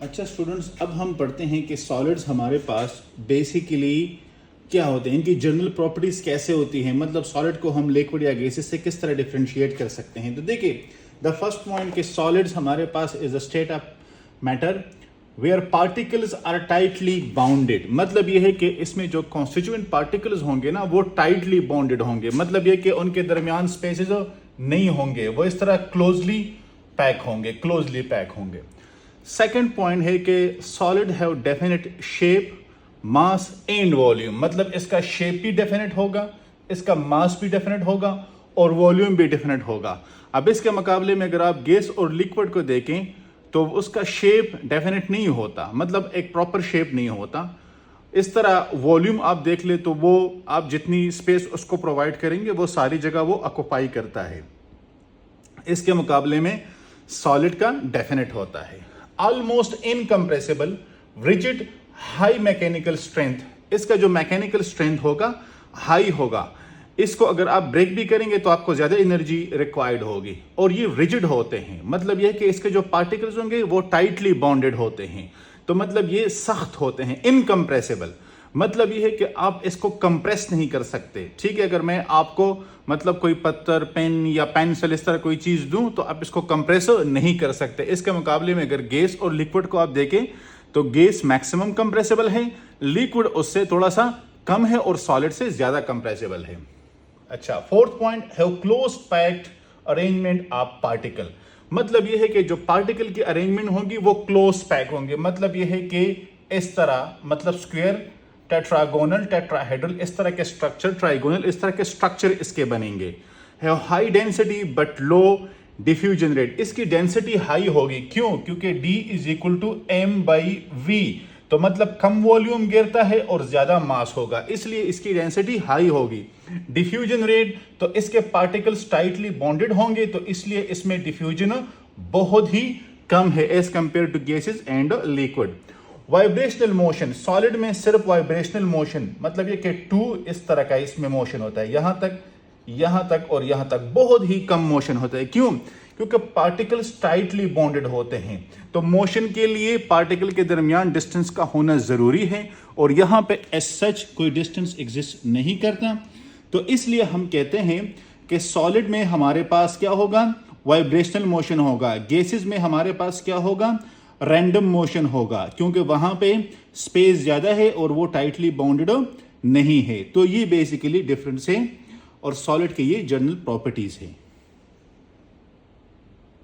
अच्छा स्टूडेंट्स, अब हम पढ़ते हैं कि सॉलिड्स हमारे पास बेसिकली क्या होते हैं, इनकी जनरल प्रॉपर्टीज कैसे होती हैं, मतलब सॉलिड को हम लिक्विड या गैसेस से किस तरह डिफरेंशिएट कर सकते हैं। तो देखिए, द फर्स्ट पॉइंट कि सॉलिड्स हमारे पास is a state of matter where particles are tightly bounded. मतलब ये है कि इसमें जो कॉन्स्टिट्यूएंट पार्टिकल्स होंगे ना, वो टाइटली बाउंडेड होंगे। मतलब ये कि उनके दरमियान स्पेसेस नहीं होंगे, वो इस तरह क्लोजली पैक होंगे। सेकेंड पॉइंट है कि solid have definite shape, mass and volume. मतलब इसका शेप भी डेफिनेट होगा, इसका मास भी डेफिनेट होगा और वॉल्यूम भी डेफिनेट होगा। अब इसके मुकाबले में अगर आप गैस और लिक्विड को देखें तो उसका शेप डेफिनेट नहीं होता, मतलब एक प्रॉपर शेप नहीं होता। इस तरह वॉल्यूम आप देख ले तो वो आप जितनी स्पेस उसको प्रोवाइड करेंगे वो सारी जगह वो ऑक्युपाई करता है। इसके मुकाबले में सॉलिड का डेफिनेट होता है। Almost incompressible, rigid, high mechanical strength. इसका जो मैकेनिकल स्ट्रेंथ होगा हाई होगा। इसको अगर आप ब्रेक भी करेंगे तो आपको ज्यादा एनर्जी रिक्वायर्ड होगी। और ये रिजिड होते हैं, मतलब यह कि इसके जो पार्टिकल्स होंगे वो टाइटली बॉन्डेड होते हैं। तो मतलब ये सख्त होते हैं। इनकम्प्रेसिबल मतलब ये है कि आप इसको कंप्रेस नहीं कर सकते। ठीक है, अगर मैं आपको मतलब कोई पत्थर, पेन या पेंसिल इस तरह कोई चीज दूं तो आप इसको कंप्रेस नहीं कर सकते। इसके मुकाबले में अगर गैस और लिक्विड को आप देखें तो गैस मैक्सिमम कंप्रेसिबल है, लिक्विड उससे थोड़ा सा कम है और सॉलिड से ज्यादा कंप्रेसिबल है। अच्छा, fourth point, have close packed arrangement of particle. मतलब यह है कि जो पार्टिकल की अरेंजमेंट होगी वो क्लोज पैक होंगे। मतलब यह है कि इस तरह, मतलब स्क्वायर, टेट्रागोनल, टेट्राहेड्रल, इस तरह के स्ट्रक्चर, ट्राइगोनल, इस तरह के स्ट्रक्चर इसके बनेंगे। Have high density but low diffusion rate. इसकी डेंसिटी हाई होगी, क्यों? क्योंकि D is equal to m/v। तो मतलब कम वॉल्यूम गिरता है और ज्यादा मास होगा, इसलिए इसकी डेंसिटी हाई होगी। डिफ्यूजन रेट, तो इसके पार्टिकल्स टाइटली बॉन्डेड होंगे तो इसलिए इसमें डिफ्यूजन बहुत ही कम है as compare to gases and liquid. Vibrational motion, solid में सिर्फ वाइब्रेशनल मोशन, मतलब ये कि 2 इस तरह का इसमें मोशन होता है, यहां तक और यहां तक, बहुत ही कम मोशन होता है। क्यों? क्योंकि पार्टिकल्स टाइटली बॉन्डेड होते हैं। तो मोशन के लिए पार्टिकल के दरमियान डिस्टेंस का होना जरूरी है और यहां पे एज सच कोई डिस्टेंस एग्जिस्ट नहीं करता। तो इसलिए हम कहते हैं कि सॉलिड में हमारे पास क्या होगा? वाइब्रेशनल मोशन होगा। गैसेस में हमारे पास क्या होगा? रैंडम मोशन होगा, क्योंकि वहां पे स्पेस ज्यादा है और वो टाइटली बाउंडेड नहीं है। तो ये बेसिकली डिफरेंस है और सॉलिड के ये जनरल प्रॉपर्टीज है।